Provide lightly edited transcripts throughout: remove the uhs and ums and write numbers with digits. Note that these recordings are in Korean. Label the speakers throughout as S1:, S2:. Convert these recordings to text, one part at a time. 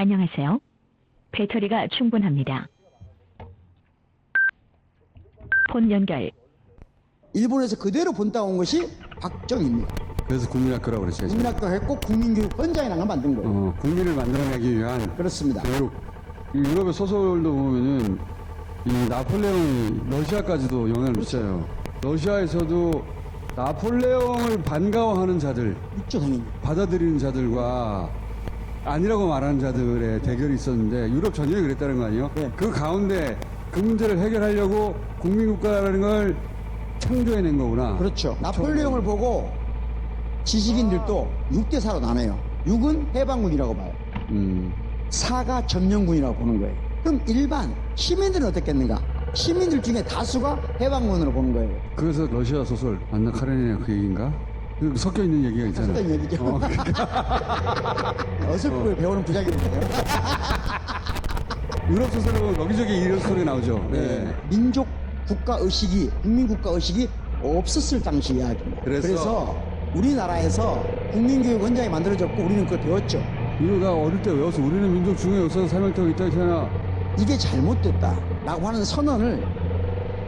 S1: 안녕하세요. 배터리가 충분합니다. 폰 연결.
S2: 일본에서 그대로 본따 온 것이 박정희입니다.
S3: 그래서 국민학교라고 그랬죠.
S2: 국민학교 했고 국민교육원장이라는 걸 만든 거예요.
S3: 국민을 만들어내기 위한
S2: 그렇습니다.
S3: 교육. 유럽의 소설도 보면은 이 나폴레옹이 러시아까지도 영향을 미쳐요. 러시아에서도 나폴레옹을 반가워하는 자들,
S2: 있죠, 당연히.
S3: 받아들이는 자들과 아니라고 말하는 자들의 대결이 있었는데 유럽 전역이 그랬다는 거 아니에요?
S2: 네.
S3: 그 가운데 그 문제를 해결하려고 국민국가라는 걸 창조해낸 거구나.
S2: 그렇죠. 나폴레옹을 보고 지식인들도 6대 4로 나눠요. 6은 해방군이라고 봐요. 4가 점령군이라고 보는 거예요. 그럼 일반 시민들은 어떻겠는가? 시민들 중에 다수가 해방군으로 보는 거예요.
S3: 그래서 러시아 소설 안나 카레니나 그 얘기인가? 그 섞여 있는 얘기가 있잖아.
S2: 섞여 있는 얘기죠. 어설프게 배우는 부작용인데요.
S3: 유럽 소설을 보면 여기저기 이런 소리 나오죠. 네.
S2: 민족 국가 의식이, 국민국가 의식이 없었을 당시 이야기입니다. 그래서 우리나라에서 국민교육원장이 만들어졌고 우리는 그걸 배웠죠.
S3: 이거 나 어릴 때 외워서 우리는 민족 중의 역사가 사명타고 있다 했잖아.
S2: 이게 잘못됐다라고 하는 선언을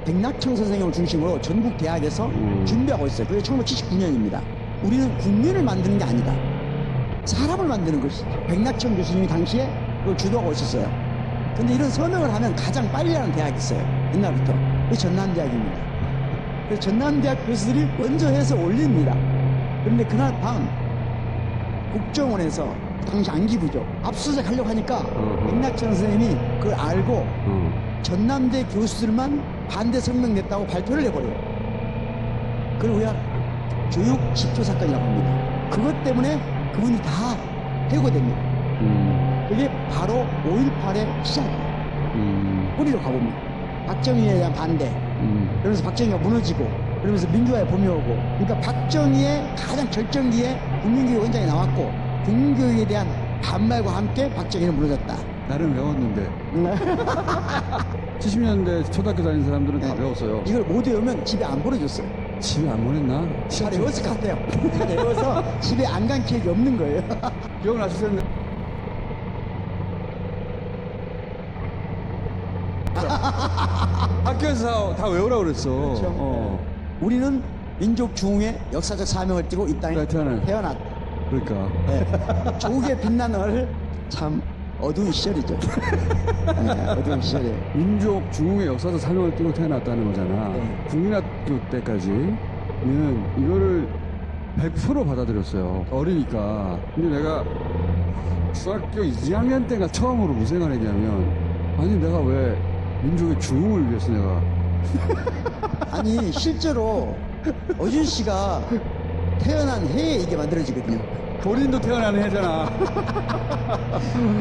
S2: 백낙청 선생님을 중심으로 전국 대학에서 준비하고 있어요. 그게 1979년입니다. 우리는 국민을 만드는 게 아니다. 사람을 만드는 것이죠. 백낙청 교수님이 당시에 그걸 주도하고 있었어요. 근데 이런 서명을 하면 가장 빨리 하는 대학이 있어요. 옛날부터. 그게 전남대학입니다. 그래서 전남대학 교수들이 먼저 해서 올립니다. 그런데 그날 밤 국정원에서 당시 안기부죠. 압수수색 하려고 하니까 백낙천 선생님이 그걸 알고 전남대 교수들만 반대 성명 냈다고 발표를 해버려요. 그걸 우리가 교육 집조 사건이라고 합니다. 그것 때문에 그분이 다 해고됩니다. 그게 바로 5.18의 시작이에요. 뿌리로 가보면 박정희에 대한 반대, 그러면서 박정희가 무너지고 그러면서 민주화의 봄이 오고, 그러니까 박정희의 가장 결정기에 국민교육원장이 나왔고 국민교육에 대한 반발과 함께 박정희는 무너졌다.
S3: 나는 외웠는데 70년대 초등학교 다니는 사람들은 다 외웠어요.
S2: 이걸 못 외우면 집에 안 보내줬어요.
S3: 집에 안 보냈나?
S2: 다 외웠을 것 같아요. 다 외워서 집에 안 간 기억이 없는 거예요.
S3: 기억나실 텐데. 학교에서 다 외우라고 그랬어.
S2: 그렇죠. 우리는 민족 중흥의 역사적 사명을 띠고 이 땅에 태어났다.
S3: 그러니까.
S2: 네. 조국의 빛나는 참 어두운 시절이죠. 네, 어두운 시절이에요.
S3: 민족 중흥의 역사적 사명을 띠고 태어났다는 거잖아.
S2: 네.
S3: 국민학교 때까지는 이거를 100% 받아들였어요. 어리니까. 근데 내가 중학교 2학년 때가 처음으로 무슨 생각을 했냐면, 아니 내가 왜 민족의 중흥을 위해서 내가
S2: 아니 실제로 어준 씨가 태어난 해에 이게 만들어지거든요.
S3: 본인도 태어나는 해잖아.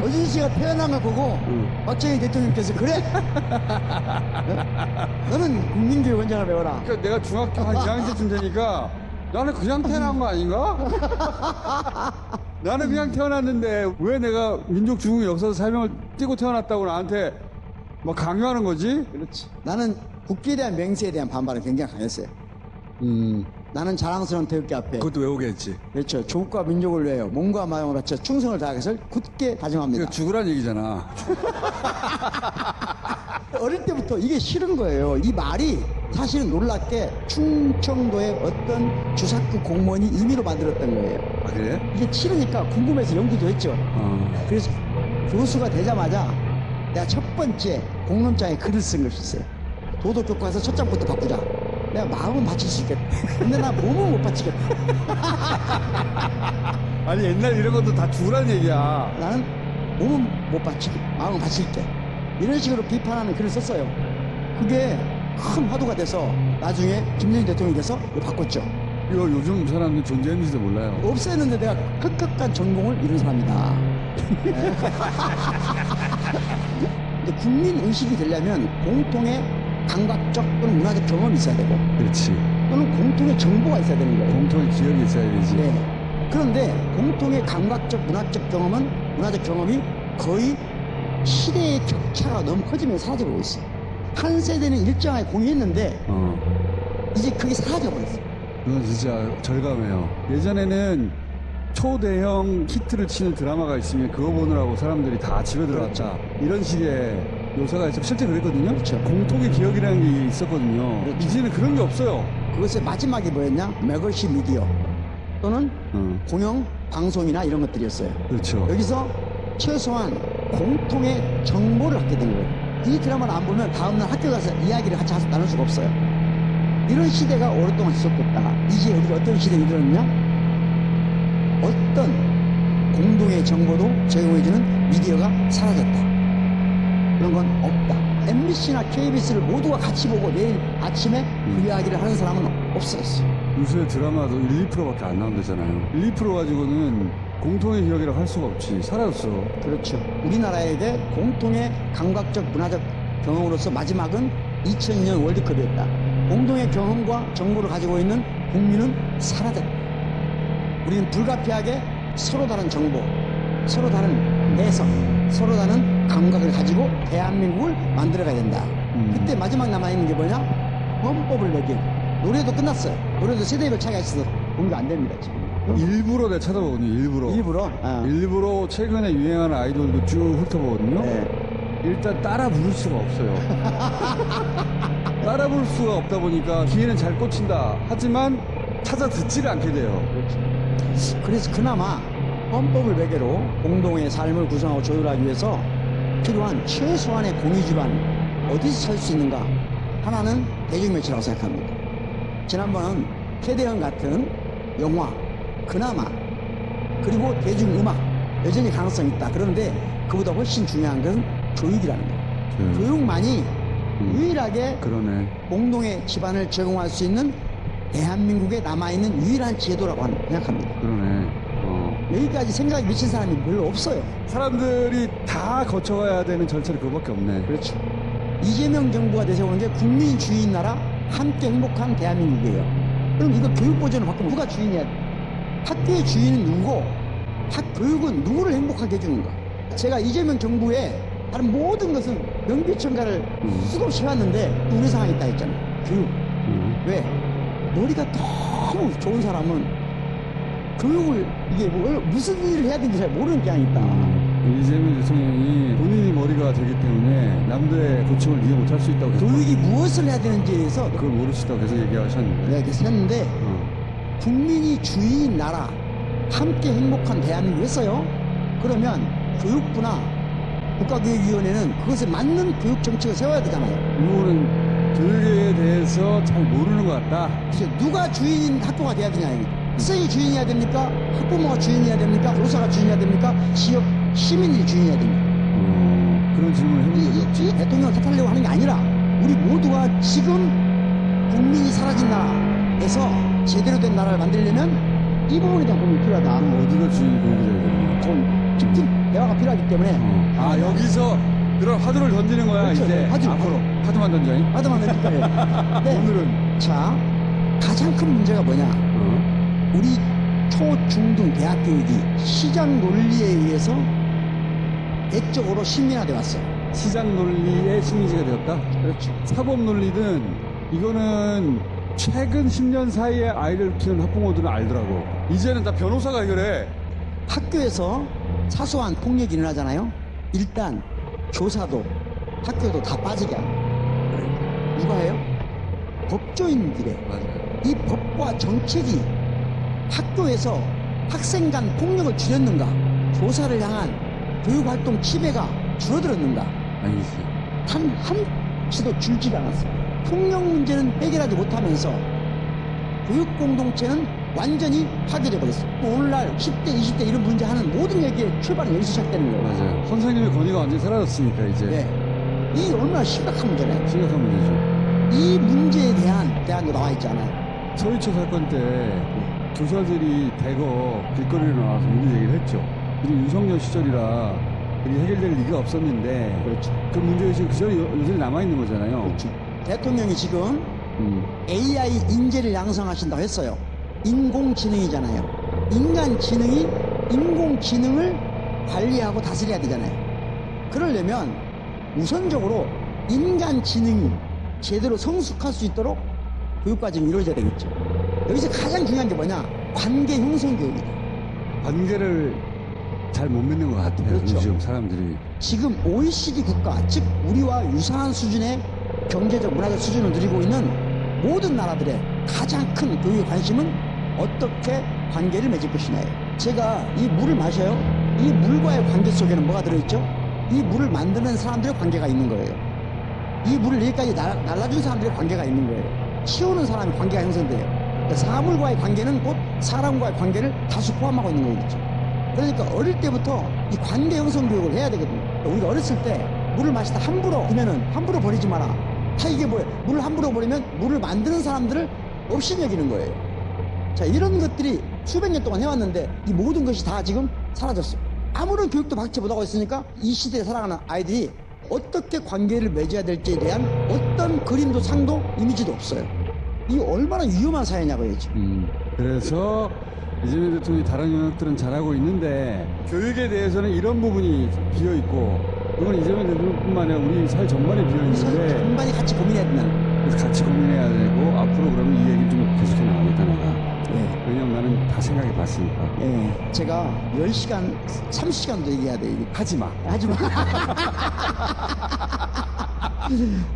S2: 어준 씨가 태어난 걸 보고 박정희 대통령께서 그래? 너는 국민교육원장을 배워라.
S3: 그러니까 내가 중학교 한 2학년 때쯤 되니까 나는 그냥 태어난 거 아닌가? 나는 그냥 태어났는데 왜 내가 민족 중흥 역사적 사명을 띠고 태어났다고 나한테 막 강요하는 거지?
S2: 그렇지. 나는 국기에 대한 맹세에 대한 반발은 굉장히 강했어요. 나는 자랑스러운 태극기 앞에
S3: 그것도 외우겠지.
S2: 그렇죠. 조국과 민족을 위하여 몸과 마음을 바쳐 충성을 다하겠을 굳게 다짐합니다.
S3: 그러니까 죽으란 얘기잖아.
S2: 어릴 때부터 이게 싫은 거예요. 이 말이 사실은 놀랍게 충청도의 어떤 주사급 공무원이 임의로 만들었던 거예요.
S3: 아 그래?
S2: 이게 싫으니까 궁금해서 연구도 했죠. 그래서 교수가 되자마자 내가 첫 번째 공론장에 글을 쓴 것이 있어요. 도덕교과에서 첫 장부터 바꾸자. 내가 마음은 바칠 수 있겠다. 근데 나 몸은 못 바치겠다.
S3: 아니 옛날 이런 것도 다 죽으란 얘기야.
S2: 나는 몸은 못 바치고 마음은 바칠게. 이런 식으로 비판하는 글을 썼어요. 그게 큰 화두가 돼서 나중에 김대중 대통령이 돼서 이거 바꿨죠.
S3: 이거 요즘 사람들 존재했는지도 몰라요.
S2: 없앴는데 내가 흑흑한 전공을 이룬 사람이다. 네. 이제 국민 의식이 되려면 공통의 감각적 또는 문화적 경험이 있어야 되고,
S3: 그렇지.
S2: 또는 공통의 정보가 있어야 되는 거예요.
S3: 공통의 기억이 있어야 되지.
S2: 네. 그런데 공통의 감각적 문화적 경험이 거의 시대의 격차가 너무 커지면서 사라져버리고 있어. 한 세대는 일정하게 공유했는데 이제 그게 사라져버렸어.
S3: 그건 진짜 절감해요. 예전에는 초대형 히트를 치는 드라마가 있으면 그거 보느라고 사람들이 다 집에 들어갔다. 이런 식의 묘사가 있었고 실제 그랬거든요.
S2: 그렇죠.
S3: 공통의 기억이라는 게 있었거든요.
S2: 그렇죠.
S3: 이제는 그런 게 없어요.
S2: 그것의 마지막이 뭐였냐? 매거시 미디어 또는 공영 방송이나 이런 것들이었어요.
S3: 그렇죠.
S2: 여기서 최소한 공통의 정보를 갖게 된 거예요. 이 드라마를 안 보면 다음날 학교 가서 이야기를 같이 나눌 수가 없어요. 이런 시대가 오랫동안 있었겠다. 이제 우리가 어떤 시대에 이르렀냐? 어떤 공동의 정보도 제공해주는 미디어가 사라졌다. 그런 건 없다. MBC나 KBS를 모두가 같이 보고 내일 아침에 그 이야기를 하는 사람은 없어졌어.
S3: 요새 드라마도 1, 2%밖에 안 나온다잖아요. 1, 2% 가지고는 공통의 기억이라고 할 수가 없지. 사라졌어.
S2: 그렇죠. 우리나라에게 공통의 감각적 문화적 경험으로서 마지막은 2002년 월드컵이었다. 공동의 경험과 정보를 가지고 있는 국민은 사라졌다. 우리는 불가피하게 서로 다른 정보, 서로 다른 해석, 서로 다른 감각을 가지고 대한민국을 만들어가야 된다. 그때 마지막 남아있는 게 뭐냐? 헌법을 매긴. 노래도 끝났어요. 노래도 세대별 차이가 있어서 공개 안 됩니다, 지금.
S3: 일부러 내가 찾아보거든요. 일부러. 일부러 최근에 유행하는 아이돌도 쭉 훑어보거든요.
S2: 네.
S3: 일단 따라 부를 수가 없어요. 따라 부를 수가 없다 보니까 귀에는 잘 꽂힌다. 하지만 찾아 듣지를 않게 돼요.
S2: 그래서 그나마 헌법을 매개로 공동의 삶을 구성하고 조율하기 위해서 필요한 최소한의 공유 기반 어디서 살 수 있는가 하나는 대중매체라고 생각합니다. 지난번은 캐대언 같은 영화 그나마 그리고 대중음악 여전히 가능성이 있다. 그런데 그보다 훨씬 중요한 건 교육이라는 거예요. 교육만이 유일하게
S3: 그러네.
S2: 공동의 기반을 제공할 수 있는 대한민국에 남아있는 유일한 제도라고 생각합니다.
S3: 그러네.
S2: 여기까지 생각이 미친 사람이 별로 없어요.
S3: 사람들이 다 거쳐가야 되는 절차는 그거밖에 없네.
S2: 그렇죠. 이재명 정부가 내세우는 게 국민주의인 나라 함께 행복한 대한민국이에요. 그럼 이거 교육 버전을 바꾸면 누가 주인이야? 학교의 주인은 누구고 교육은 누구를 행복하게 해주는가? 제가 이재명 정부의 다른 모든 것은 명비천가를 수도 없이 해왔는데 우리 상황이 있다 했잖아요. 교육. 왜? 머리가 너무 좋은 사람은 교육을 이게 무슨 일을 해야 되는지 잘 모르는 경향이 있다.
S3: 이재명 대통령이 본인이 머리가 되기 때문에 남들의 고충을 이해 못할 수 있다고 계속
S2: 교육이 무엇을 해야 되는지에서
S3: 그걸 모르시다고 계속 얘기하셨는데.
S2: 내가 이렇게 했는데 국민이 주인인 나라 함께 행복한 대한민국 했어요. 그러면 교육부나 국가교육위원회는 그것에 맞는 교육 정책을 세워야 되잖아요.
S3: 이거는 교육에 대해서 잘 모르는 것 같다.
S2: 그래서 누가 주인인 학교가 돼야 되냐 이게. 학생이 주인이어야 됩니까? 학부모가 주인이어야 됩니까? 교사가 주인이어야 됩니까? 지역 시민들이 주인이어야 됩니까?
S3: 그런 질문을 해본 적이 없지.
S2: 이 대통령을 탓하려고 하는 게 아니라 우리 모두가 지금 국민이 사라진 나라에서 제대로 된 나라를 만들려면 이 부분에 대한 고민이 필요하다.
S3: 어디가 주인이 교육이 돼야 되는
S2: 좀 깊은 대화가 필요하기 때문에
S3: 여기서 그런 화두를 던지는 거야.
S2: 그렇죠.
S3: 이제
S2: 화두.
S3: 앞으로 화두만 던져잉.
S2: 하다만 하니까 네.
S3: 오늘은
S2: 자 가장 큰 문제가 뭐냐? 우리 초, 중, 등 대학 교육이 시장 논리에 의해서 내적으로 식민화돼 왔어요.
S3: 시장 논리의 식민지가 되었다.
S2: 그렇죠.
S3: 사법 논리든 이거는 최근 10년 사이에 아이를 키우는 학부모들은 알더라고. 이제는 다 변호사가 해결해.
S2: 학교에서 사소한 폭력이 일어나잖아요. 일단 교사도 학교도 다 빠지게 하고 누가 해요? 법조인들이
S3: 맞아요.
S2: 이 법과 정책이 학교에서 학생 간 폭력을 줄였는가? 교사를 향한 교육활동 지배가 줄어들었는가?
S3: 아니지.
S2: 한치도 줄지 않았어요. 폭력 문제는 해결하지 못하면서 교육 공동체는 완전히 파괴돼 버렸어요. 오늘날 10대, 20대 이런 문제 하는 모든 얘기의 출발은 여기서 시작되는 거예요.
S3: 맞아요. 선생님의 권위가 완전히 사라졌으니까 이제.
S2: 네. 이게 얼마나 심각한 문제네.
S3: 심각한 문제죠.
S2: 이 문제에 대한 대안도 나와 있잖아요.
S3: 서희초 사건 때 교사들이 대거 길거리로 나와서 문제 얘기를 했죠. 우리 윤석열 시절이라 이게 해결될 리가 없었는데
S2: 그렇죠.
S3: 그 문제가 지금 그 자리 여전히 남아있는 거잖아요.
S2: 그렇죠. 대통령이 지금 AI 인재를 양성하신다고 했어요. 인공지능이잖아요. 인간 지능이 인공지능을 관리하고 다스려야 되잖아요. 그러려면 우선적으로 인간 지능이 제대로 성숙할 수 있도록 교육과 좀 이루어져야 되겠죠. 여기서 가장 중요한 게 뭐냐? 관계 형성 교육이다.
S3: 관계를 잘 못 맺는 것 같아요.
S2: 그렇죠.
S3: 요즘 사람들이.
S2: 지금 OECD 국가, 즉 우리와 유사한 수준의 경제적 문화적 수준을 누리고 있는 모든 나라들의 가장 큰 교육의 관심은 어떻게 관계를 맺을 것이냐예요. 제가 이 물을 마셔요. 이 물과의 관계 속에는 뭐가 들어있죠? 이 물을 만드는 사람들의 관계가 있는 거예요. 이 물을 여기까지 날라준 사람들의 관계가 있는 거예요. 키우는 사람의 관계가 형성돼요. 그러니까 사물과의 관계는 곧 사람과의 관계를 다수 포함하고 있는 거겠죠. 그러니까 어릴 때부터 이 관계 형성 교육을 해야 되거든요. 그러니까 우리가 어렸을 때 물을 마시다 함부로 그러면은 함부로 버리지 마라. 다 이게 뭐예요? 물을 함부로 버리면 물을 만드는 사람들을 없인 여기는 거예요. 자, 이런 것들이 수백 년 동안 해왔는데 이 모든 것이 다 지금 사라졌어요. 아무런 교육도 받지 못하고 있으니까 이 시대에 살아가는 아이들이 어떻게 관계를 맺어야 될지에 대한 어떤 그림도 상도 이미지도 없어요. 이 얼마나 위험한 사회냐고요, 지금.
S3: 그래서 이재명 대통령이 다른 영역들은 잘하고 있는데 교육에 대해서는 이런 부분이 비어 있고 이건 이재명 대통령뿐만 아니라 우리 사회 전반에 비어 있는데
S2: 전반이 같이 고민해야 된다는.
S3: 그래서 같이 고민해야 되고 앞으로 그러면 이 얘기를 좀 계속해 나가겠다 내가.
S2: 예.
S3: 왜냐면 나는 다 생각해 봤으니까.
S2: 예. 제가 10시간, 30시간도 얘기해야 돼. 이게.
S3: 하지 마.
S2: 하지 마.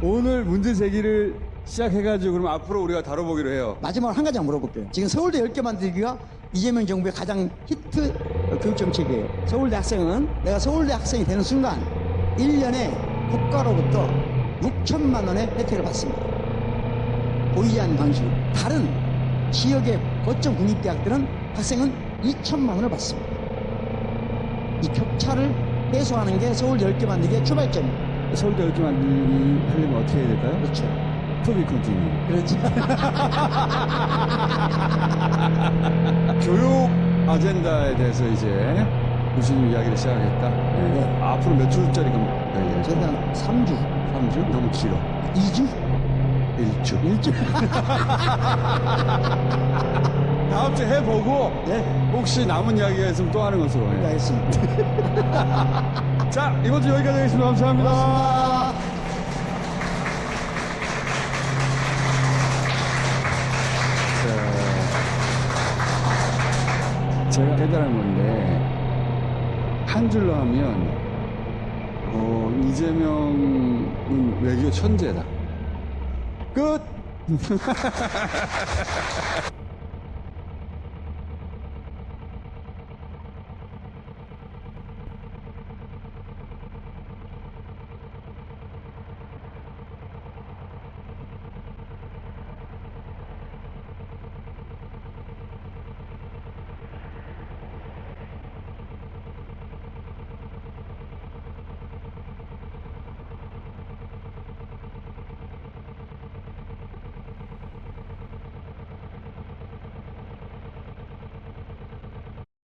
S3: 오늘 문제 제기를 시작해가지고 그럼 앞으로 우리가 다뤄보기로 해요.
S2: 마지막으로 한 가지만 물어볼게요. 지금 서울대 10개 만들기가 이재명 정부의 가장 히트 교육 정책이에요. 서울대 학생은 내가 서울대 학생이 되는 순간 1년에 국가로부터 6천만 원의 혜택을 받습니다. 보이지 않는 방식으로. 다른 지역의 거점 국립대학들은 학생은 2천만 원을 받습니다. 이 격차를 해소하는 게 서울대 10개 만들기의 출발점이에요.
S3: 서울대 이렇게 만들기 하려면 어떻게 해야 될까요?
S2: 그렇죠.
S3: 토비 컨티뉴.
S2: 그렇지.
S3: 교육 아젠다에 대해서 이제 무슨 이야기를 시작하겠다.
S2: 네.
S3: 앞으로 몇 주짜리 이야기를?
S2: 저는 3주,
S3: 3주? 너무 길어.
S2: 2주,
S3: 1주.
S2: 1주.
S3: 다음 주 해보고
S2: 네,
S3: 혹시 남은 이야기가 있으면 또 하는 것으로 해.
S2: 알겠습니다.
S3: 자, 이번 주 여기까지 하겠습니다. 감사합니다.
S2: 고맙습니다.
S3: 제가 깨달은 건데 한 줄로 하면 이재명은 외교 천재다. 끝.